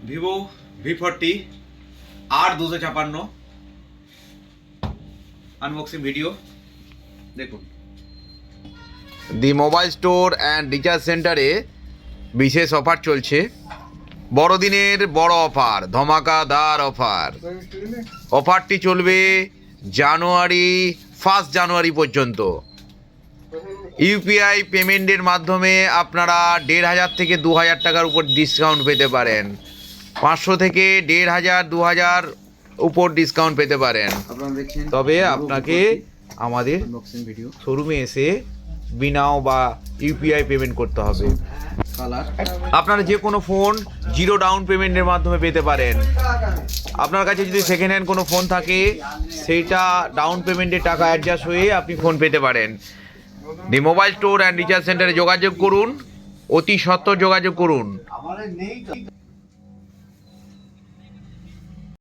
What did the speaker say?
Vivo V40 R256 unboxing video দেখুন। দি mobile store and recharge সেন্টারে বিশেষ অফার চলছে। বড়দিনের বড় অফার, ধমাকাদার অফার। অফারটি চলবে ফার্স্ট জানুয়ারি পর্যন্ত। ইউপিআই পেমেন্টের মাধ্যমে আপনারা 1500 থেকে 2000 টাকার উপর ডিসকাউন্ট পেতে পারেন। 500 থেকে 1500 2000 উপর ডিসকাউন্ট পেতে পারেন। তবে আপনাকে আমাদের শোরুমে এসে বিনাও বা ইউপিআই পেমেন্ট করতে হবে। আপনারা যে কোনো ফোন 0 ডাউন পেমেন্টের মাধ্যমে পেতে পারেন। আপনার কাছে যদি সেকেন্ড হ্যান্ড কোনো ফোন থাকে সেইটা ডাউন পেমেন্টের টাকা অ্যাডজাস্ট হয়ে আপনি ফোন পেতে পারেন। দি মোবাইল স্টোর অ্যান্ড রিচার্জ সেন্টারে যোগাযোগ করুন, অতি সত্বর যোগাযোগ করুন।